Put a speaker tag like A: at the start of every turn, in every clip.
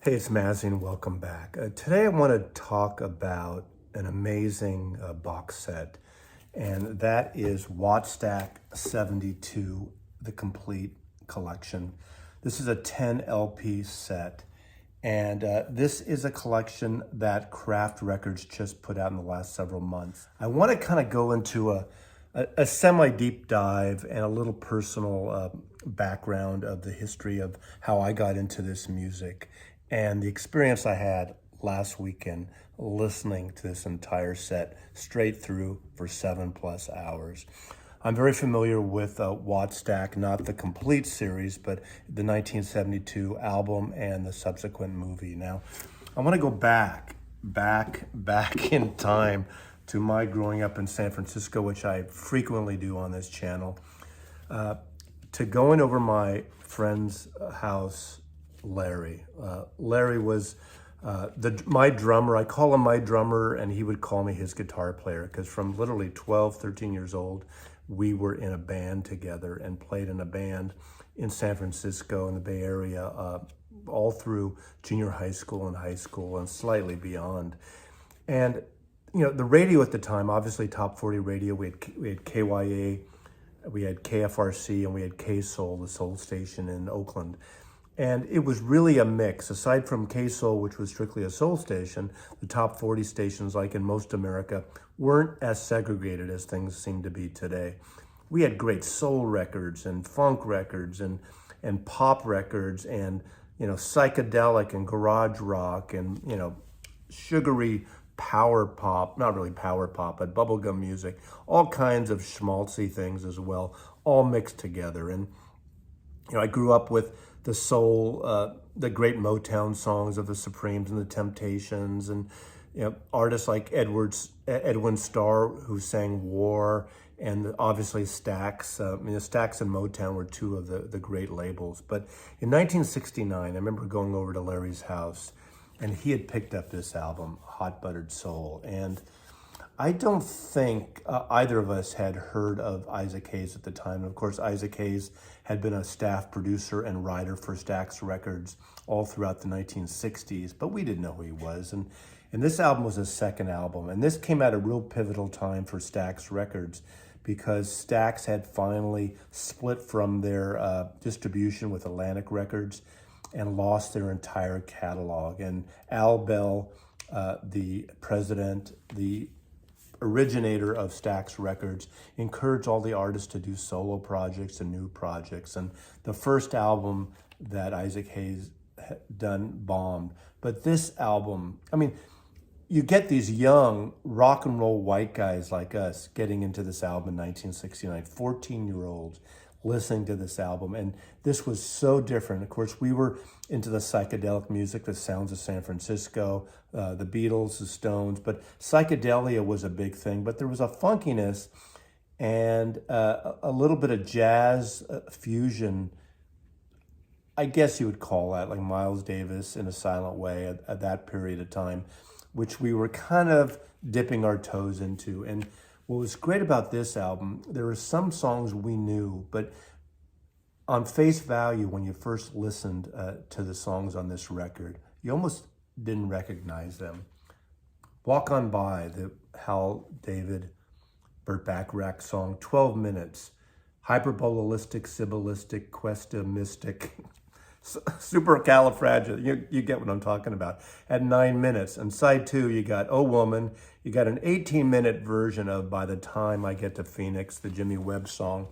A: Hey, it's Mazzy and welcome back. Today I want to talk about an amazing box set, and that is Wattstax 72, the complete collection. This is a 10 LP set, and this is a collection that Craft Records just put out in the last several months. I want to kind of go into a semi-deep dive and a little personal background of the history of how I got into this music and the experience I had last weekend listening to this entire set straight through for 7+ hours. I'm very familiar with Wattstax, not the complete series, but the 1972 album and the subsequent movie. Now, I want to go back in time to my growing up in San Francisco, which I frequently do on this channel, to going over my friend's house, Larry. Larry was my drummer. I call him my drummer, and he would call me his guitar player, because from literally 12, 13 years old, we were in a band together and played in a band in San Francisco in the Bay Area all through junior high school and slightly beyond. And you know, the radio at the time, obviously top 40 radio, we had KYA, we had KFRC, and we had K-Soul, the soul station in Oakland. And it was really a mix. Aside from K-Soul, which was strictly a soul station, the top 40 stations, like in most America, weren't as segregated as things seem to be today. We had great soul records and funk records and pop records and, you know, psychedelic and garage rock and, you know, sugary power pop, not really power pop, but bubblegum music, all kinds of schmaltzy things as well, all mixed together. And, you know, I grew up with the soul, the great Motown songs of the Supremes and the Temptations, and you know, artists like Edwin Starr, who sang War, and obviously Stax. Stax and Motown were two of the great labels. But in 1969, I remember going over to Larry's house, and he had picked up this album, Hot Buttered Soul, and I don't think either of us had heard of Isaac Hayes at the time. And of course, Isaac Hayes had been a staff producer and writer for Stax Records all throughout the 1960s, but we didn't know who he was. And this album was his second album. And this came at a real pivotal time for Stax Records, because Stax had finally split from their distribution with Atlantic Records and lost their entire catalog. And Al Bell, the president, the originator of Stax Records, encouraged all the artists to do solo projects and new projects. And the first album that Isaac Hayes had done bombed. But this album, I mean, you get these young rock and roll white guys like us getting into this album in 1969, 14-year-olds listening to this album. And this was so different. Of course, we were into the psychedelic music, the sounds of San Francisco, the Beatles, the Stones, but psychedelia was a big thing. But there was a funkiness and a little bit of jazz fusion, I guess you would call that, like Miles Davis in a silent way at that period of time, which we were kind of dipping our toes into. And what was great about this album, there were some songs we knew, but on face value, when you first listened to the songs on this record, you almost didn't recognize them. Walk On By, the Hal David, Burt Bacharach song, 12 minutes. Hyperbolistic, Sibyllistic, Questa, Mystic, Supercalifragil, you get what I'm talking about, at 9 minutes. And side two, you got Oh Woman, you got an 18-minute version of By the Time I Get to Phoenix, the Jimmy Webb song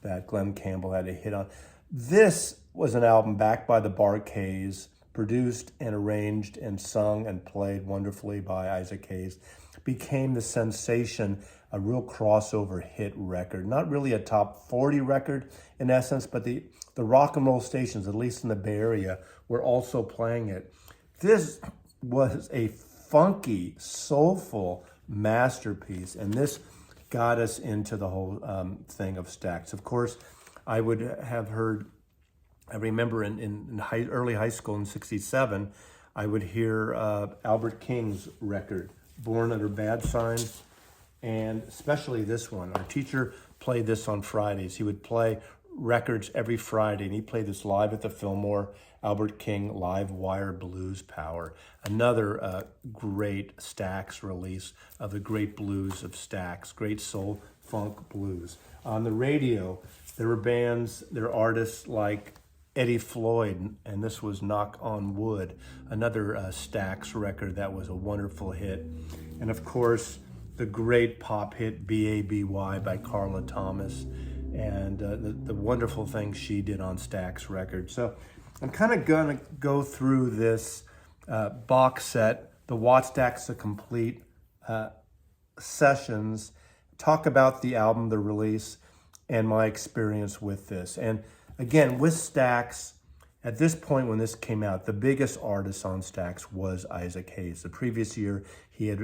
A: that Glenn Campbell had a hit on. This was an album backed by the Bar-Kays, produced and arranged and sung and played wonderfully by Isaac Hayes, became the sensation, a real crossover hit record. Not really a top 40 record in essence, but the rock and roll stations, at least in the Bay Area, were also playing it. This was a funky, soulful masterpiece, and this got us into the whole thing of Stax. Of course, I would have heard, I remember in early high school in '67, I would hear Albert King's record, Born Under Bad Signs, and especially this one. Our teacher played this on Fridays. He would play Records every Friday, and he played this live at the Fillmore. Albert King Live Wire Blues Power, another great Stax release of the great blues of Stax, great soul, funk, blues. On the radio, there were bands, there were artists like Eddie Floyd, and this was Knock on Wood, another Stax record that was a wonderful hit. And of course, the great pop hit B.A.B.Y. by Carla Thomas, and the wonderful things she did on Stax Records. So I'm kind of gonna go through this box set, the Wattstax The Complete sessions, talk about the album, the release, and my experience with this. And again, with Stax, at this point when this came out, the biggest artist on Stax was Isaac Hayes. The previous year, he had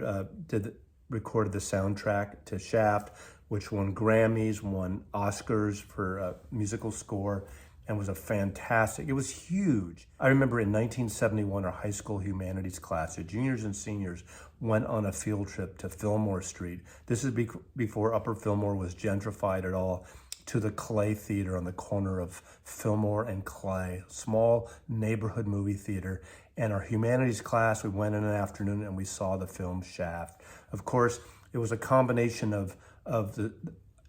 A: recorded the soundtrack to Shaft, which won Grammys, won Oscars for musical score, and was a fantastic, it was huge. I remember in 1971, our high school humanities class, the juniors and seniors, went on a field trip to Fillmore Street. This is before Upper Fillmore was gentrified at all, to the Clay Theater on the corner of Fillmore and Clay, small neighborhood movie theater. And our humanities class, we went in an afternoon and we saw the film Shaft. Of course, it was a combination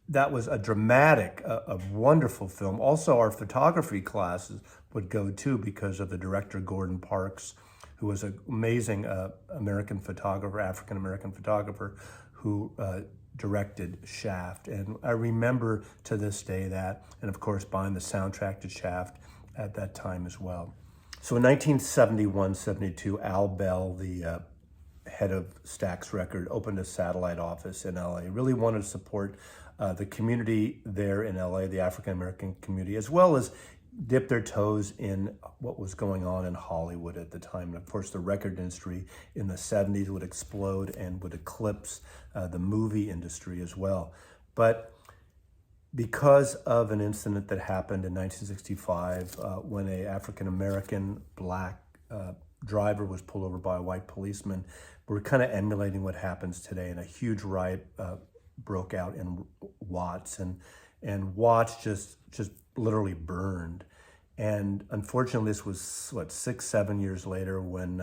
A: that was a dramatic, a wonderful film. Also, our photography classes would go too because of the director, Gordon Parks, who was an amazing American photographer, African-American photographer, who directed Shaft. And I remember to this day that, and of course, buying the soundtrack to Shaft at that time as well. So in 1971-72, Al Bell, the head of Stax Record, opened a satellite office in LA. He really wanted to support the community there in LA, the African-American community, as well as dip their toes in what was going on in Hollywood at the time. And of course, the record industry in the 70s would explode and would eclipse the movie industry as well. But because of an incident that happened in 1965 when an African-American black driver was pulled over by a white policeman, we're kind of emulating what happens today, and a huge riot broke out in Watts, and Watts just literally burned. And unfortunately, this was, what, 6-7 years later when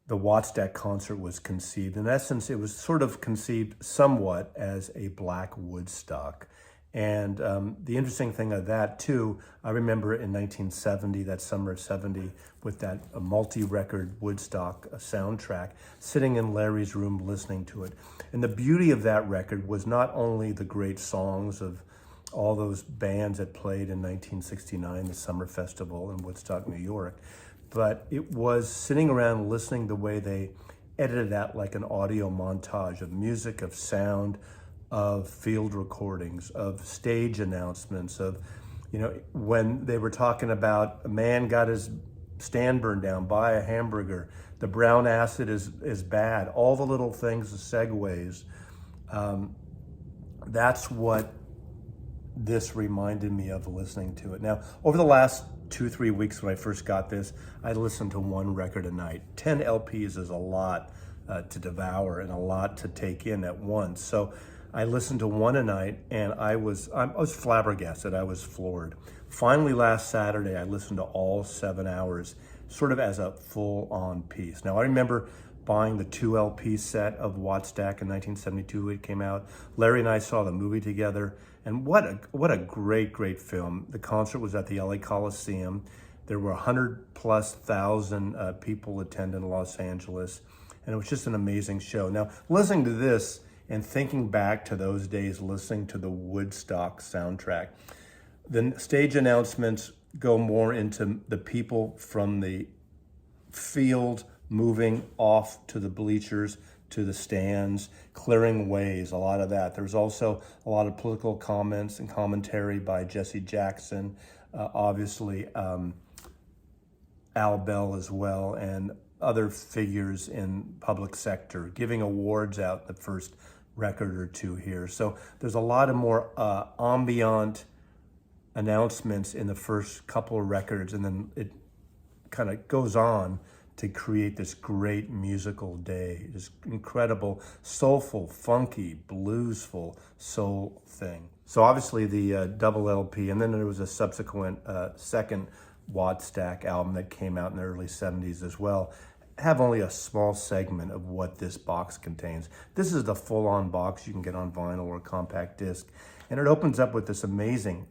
A: the Wattstax concert was conceived. In essence, it was sort of conceived somewhat as a black Woodstock. And the interesting thing of that too, I remember in 1970, that summer of 70, with that multi-record Woodstock soundtrack, sitting in Larry's room listening to it. And the beauty of that record was not only the great songs of all those bands that played in 1969, the Summer Festival in Woodstock, New York, but it was sitting around listening the way they edited that like an audio montage of music, of sound, of field recordings, of stage announcements, of, you know, when they were talking about a man got his stand burned down, buy a hamburger, the brown acid is bad, all the little things, the segues. That's what this reminded me of listening to it. Now, over the last 2-3 weeks when I first got this, I listened to one record a night. 10 LPs is a lot to devour and a lot to take in at once. So I listened to one a night, and I was flabbergasted. I was floored. Finally, last Saturday, I listened to all 7 hours, sort of as a full-on piece. Now, I remember buying the 2 LP set of Wattstax in 1972. It came out. Larry and I saw the movie together, and what a great film. The concert was at the LA Coliseum. There were 100,000+ people attending Los Angeles, and it was just an amazing show. Now, listening to this and thinking back to those days, listening to the Woodstock soundtrack, the stage announcements go more into the people from the field moving off to the bleachers, to the stands, clearing ways, a lot of that. There's also a lot of political comments and commentary by Jesse Jackson, obviously Al Bell as well, and other figures in public sector, giving awards out the first record or two here. So there's a lot of more ambient announcements in the first couple of records, and then it kind of goes on to create this great musical day, this incredible, soulful, funky, bluesful soul thing. So obviously the double LP, and then there was a subsequent second Wattstax album that came out in the early 70s as well, have only a small segment of what this box contains. This is the full-on box you can get on vinyl or compact disc. And it opens up with this amazing,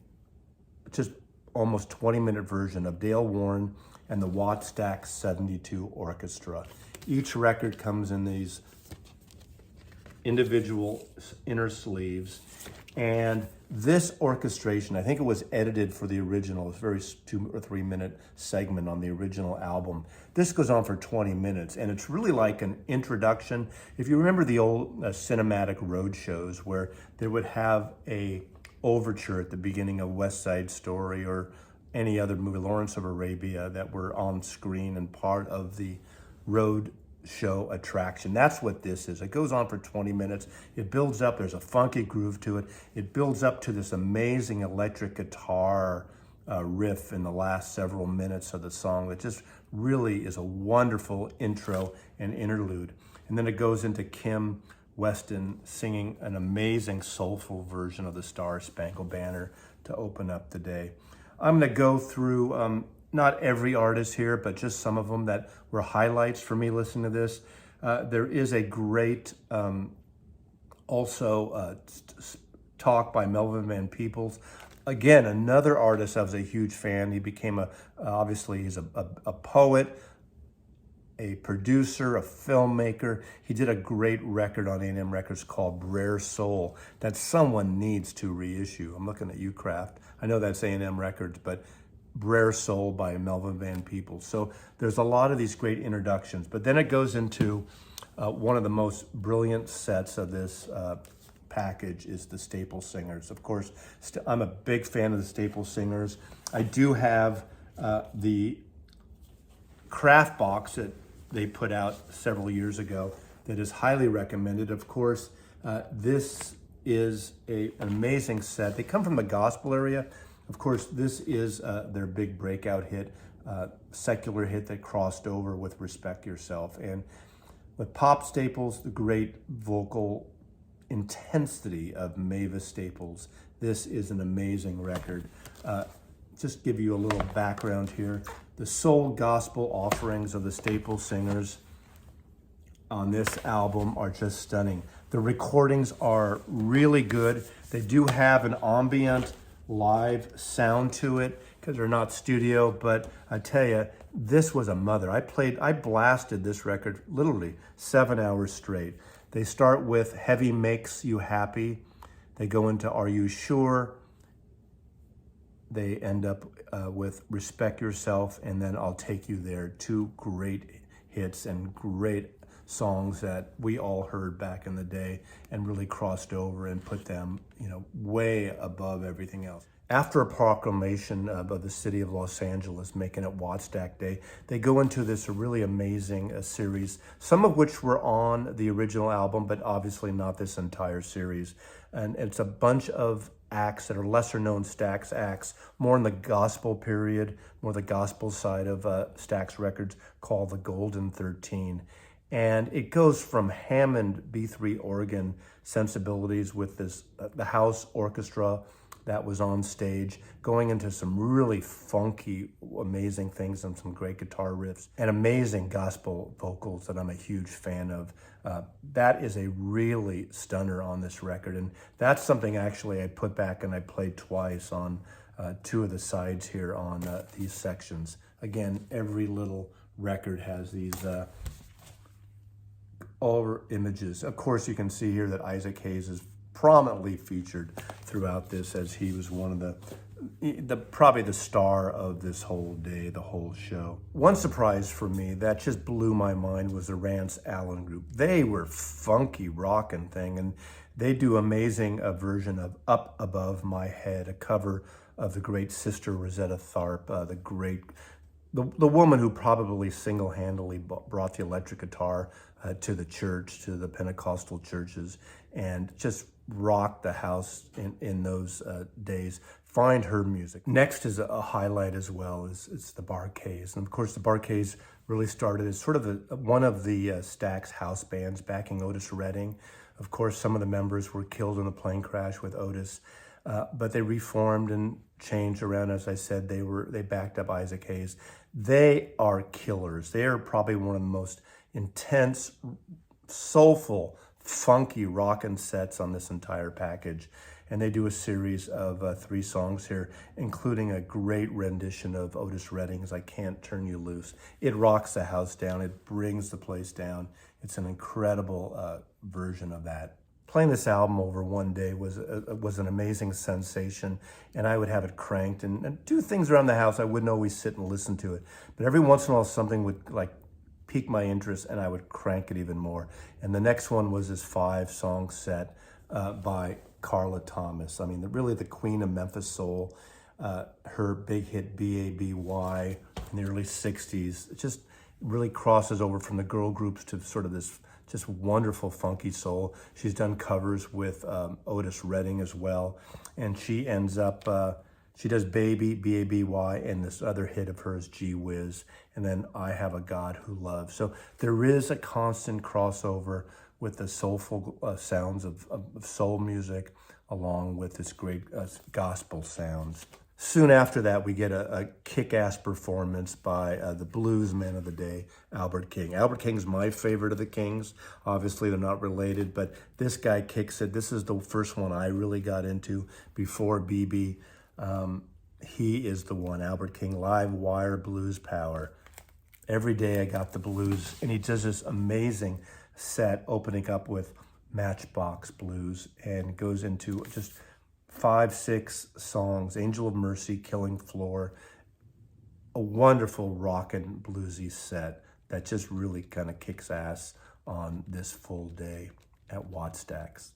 A: just almost 20-minute version of Dale Warren and the Wattstax 72 Orchestra. Each record comes in these individual inner sleeves. And this orchestration, I think it was edited for the original, it's a very 2 or 3 minute segment on the original album. This goes on for 20 minutes, and it's really like an introduction. If you remember the old cinematic road shows where they would have a overture at the beginning of West Side Story or any other movie, Lawrence of Arabia, that were on screen and part of the road show attraction. That's what this is. It goes on for 20 minutes. It builds up. There's a funky groove to it. It builds up to this amazing electric guitar riff in the last several minutes of the song. It just really is a wonderful intro and interlude. And then it goes into Kim Weston singing an amazing soulful version of the Star Spangled Banner to open up the day. I'm going to go through not every artist here, but just some of them that were highlights for me listening to this. There is a great talk by Melvin Van Peebles. Again, another artist I was a huge fan. He became obviously he's a poet, a producer, a filmmaker. He did a great record on A&M Records called Rare Soul that someone needs to reissue. I'm looking at you, Kraft. I know that's A&M Records, but Rare Soul by Melvin Van Peebles. So there's a lot of these great introductions, but then it goes into one of the most brilliant sets of this package is the Staple Singers. Of course, I'm a big fan of the Staple Singers. I do have the craft box that they put out several years ago that is highly recommended. Of course, this is an amazing set. They come from the gospel area. Of course, this is their big breakout hit, secular hit that crossed over with Respect Yourself. And with Pop Staples, the great vocal intensity of Mavis Staples, this is an amazing record. Just give you a little background here. The soul gospel offerings of the Staple Singers on this album are just stunning. The recordings are really good. They do have an ambient live sound to it because they're not studio, but I tell you, this was a mother. I blasted this record literally 7 hours straight. They start with Heavy Makes You Happy. They go into Are You Sure? They end up with Respect Yourself, and then I'll Take You There. Two great hits and great songs that we all heard back in the day and really crossed over and put them, way above everything else. After a proclamation of the city of Los Angeles making it Wattstax Day, they go into this really amazing series, some of which were on the original album, but obviously not this entire series. And it's a bunch of acts that are lesser known Stax acts, more in the gospel period, more the gospel side of Stax Records, called the Golden 13. And it goes from Hammond B3 organ sensibilities with this the house orchestra that was on stage, going into some really funky, amazing things and some great guitar riffs and amazing gospel vocals that I'm a huge fan of. That is a really stunner on this record. And that's something actually I put back and I played twice on two of the sides here on these sections. Again, every little record has these all images. Of course, you can see here that Isaac Hayes is prominently featured throughout this, as he was one of the probably the star of this whole day, the whole show. One surprise for me that just blew my mind was the Rance Allen Group. They were funky rockin' thing, and they do amazing version of Up Above My Head, a cover of the great Sister Rosetta Tharpe, the woman who probably single-handedly brought the electric guitar to the church, to the Pentecostal churches, and just rocked the house in those days. Find her music. Next is a highlight as well, it's the Bar-Kays. And of course, the Bar-Kays really started as sort of one of the Stax house bands backing Otis Redding. Of course, some of the members were killed in a plane crash with Otis. but they reformed and changed around. As I said, they backed up Isaac Hayes. They are killers. They are probably one of the most intense, soulful, funky rockin' sets on this entire package. And they do a series of 3 songs here, including a great rendition of Otis Redding's I Can't Turn You Loose. It rocks the house down. It brings the place down. It's an incredible version of that. Playing this album over one day was an amazing sensation, and I would have it cranked and do things around the house. I wouldn't always sit and listen to it, but every once in a while something would like pique my interest and I would crank it even more. And the next one was this 5-song set by Carla Thomas. I mean, really the queen of Memphis soul. Her big hit B.A.B.Y. in the early 60s. It just really crosses over from the girl groups to sort of this just wonderful funky soul. She's done covers with Otis Redding as well. And she ends up, she does Baby, B.A.B.Y., and this other hit of hers, Gee Whiz, and then I Have a God Who Loves. So there is a constant crossover with the soulful sounds of soul music, along with this great gospel sounds. Soon after that, we get a kick-ass performance by the blues man of the day, Albert King. Albert King's my favorite of the Kings. Obviously, they're not related, but this guy kicks it. This is the first one I really got into before BB. He is the one, Albert King, live wire blues power. Every day I got the blues, and he does this amazing set opening up with Matchbox Blues and goes into just 5-6 songs. Angel of Mercy, Killing Floor, a wonderful rockin' bluesy set that just really kind of kicks ass on this full day at Wattstax.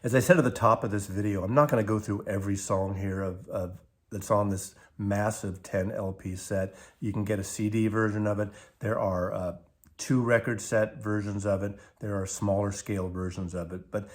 A: As I said at the top of this video, I'm not going to go through every song here of that's on this massive 10 LP set. You can get a CD version of it. There are 2 record set versions of it. There are smaller scale versions of it. But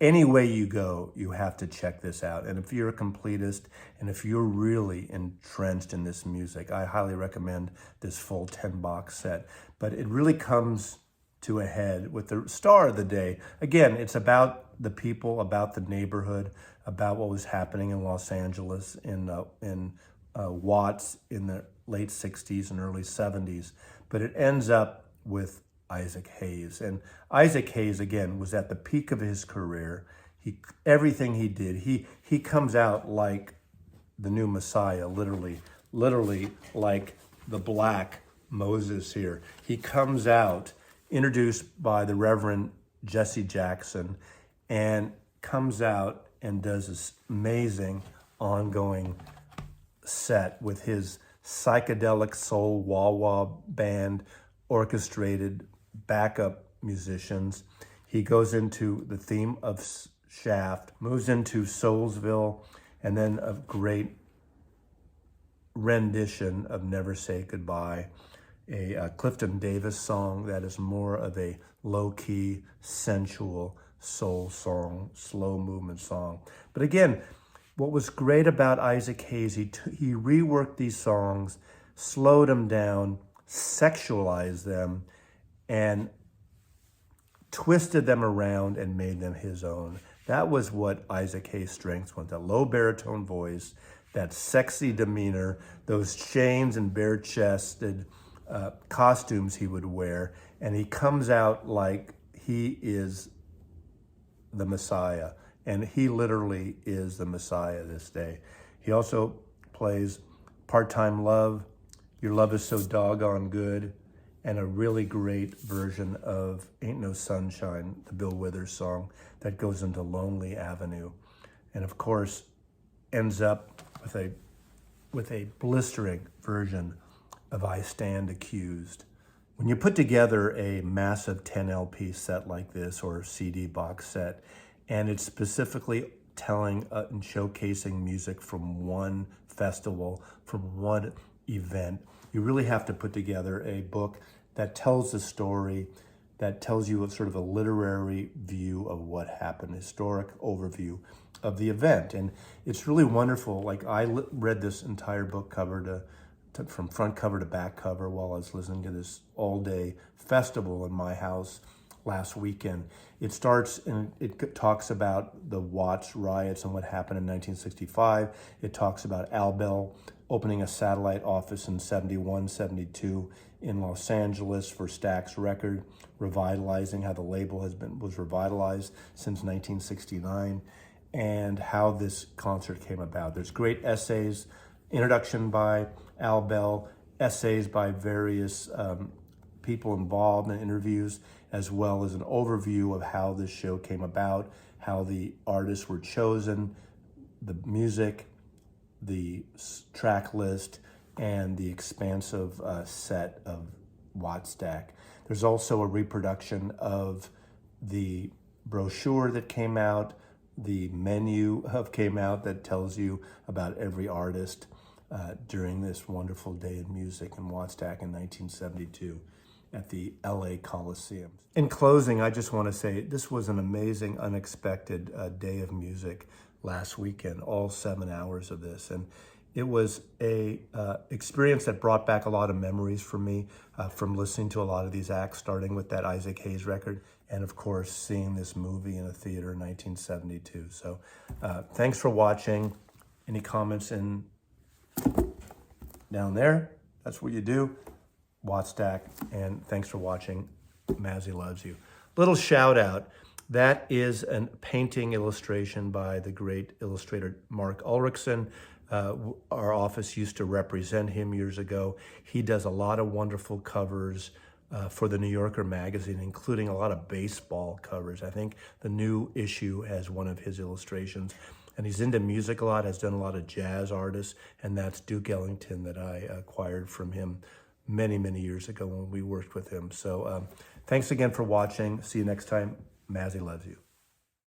A: any way you go, you have to check this out. And if you're a completist and if you're really entrenched in this music, I highly recommend this full 10-box set. But it really comes to a head with the star of the day. Again, it's about the people, about the neighborhood, about what was happening in Los Angeles, in Watts in the late 60s and early 70s. But it ends up with Isaac Hayes. And Isaac Hayes, again, was at the peak of his career. Everything he did, he comes out like the new Messiah, literally like the black Moses here. He comes out, introduced by the Reverend Jesse Jackson, and comes out and does this amazing ongoing set with his psychedelic soul wah-wah band, orchestrated backup musicians. He goes into the theme of Shaft, moves into Soulsville, and then a great rendition of Never Say Goodbye, a Clifton Davis song that is more of a low-key, sensual soul song, slow movement song. But again, what was great about Isaac Hayes, he reworked these songs, slowed them down, sexualized them, and twisted them around and made them his own. That was what Isaac Hayes' strengths was, that low baritone voice, that sexy demeanor, those chains and bare-chested costumes he would wear, and he comes out like he is the Messiah, and he literally is the Messiah this day. He also plays Part-Time Love, Your Love Is So Doggone Good, and a really great version of Ain't No Sunshine, the Bill Withers song that goes into Lonely Avenue. And of course, ends up with a blistering version of I Stand Accused. When you put together a massive 10 LP set like this, or CD box set, and it's specifically telling and showcasing music from one festival, from one event, you really have to put together a book that tells the story, that tells you a sort of a literary view of what happened, historic overview of the event. And it's really wonderful. Like, I read this entire book from front cover to back cover while I was listening to this all-day festival in my house last weekend. It starts and it talks about the Watts riots and what happened in 1965. It talks about Al Bell opening a satellite office in 71, 72 in Los Angeles for Stax Records, revitalizing how the label was revitalized since 1969, and how this concert came about. There's great essays, introduction by Al Bell, essays by various people involved in interviews, as well as an overview of how this show came about, how the artists were chosen, the music, the track list, and the expansive set of Wattstax. There's also a reproduction of the brochure that came out, the menu came out that tells you about every artist during this wonderful day in music in Wattstax in 1972 at the LA Coliseum. In closing, I just want to say this was an amazing, unexpected day of music last weekend, all 7 hours of this. And it was a experience that brought back a lot of memories for me from listening to a lot of these acts, starting with that Isaac Hayes record, and of course, seeing this movie in a theater in 1972. So thanks for watching. Any comments down there? That's what you do. Wattstax, and thanks for watching. Mazzy loves you. Little shout out. That is a painting illustration by the great illustrator Mark Ulrichsen. Our office used to represent him years ago. He does a lot of wonderful covers for the New Yorker magazine, including a lot of baseball covers. I think the new issue has one of his illustrations. And he's into music a lot, has done a lot of jazz artists, and that's Duke Ellington that I acquired from him many, many years ago when we worked with him. So thanks again for watching. See you next time. Mazzy loves you.